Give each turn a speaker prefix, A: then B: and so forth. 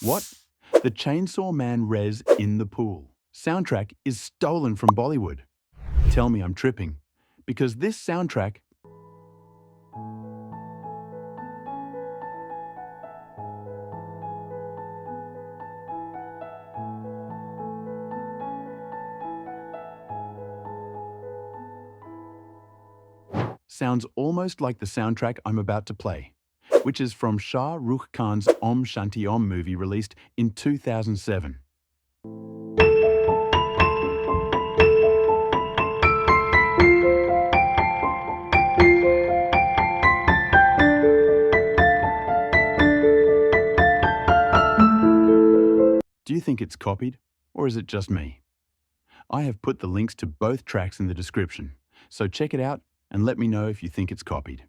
A: What? The Chainsaw Man Rez in the Pool soundtrack is stolen from Bollywood. Tell me I'm tripping, because this soundtrack sounds almost like the soundtrack I'm about to play, which is from Shah Rukh Khan's Om Shanti Om movie released in 2007. Do you think it's copied, or is it just me? I have put the links to both tracks in the description, so check it out and let me know if you think it's copied.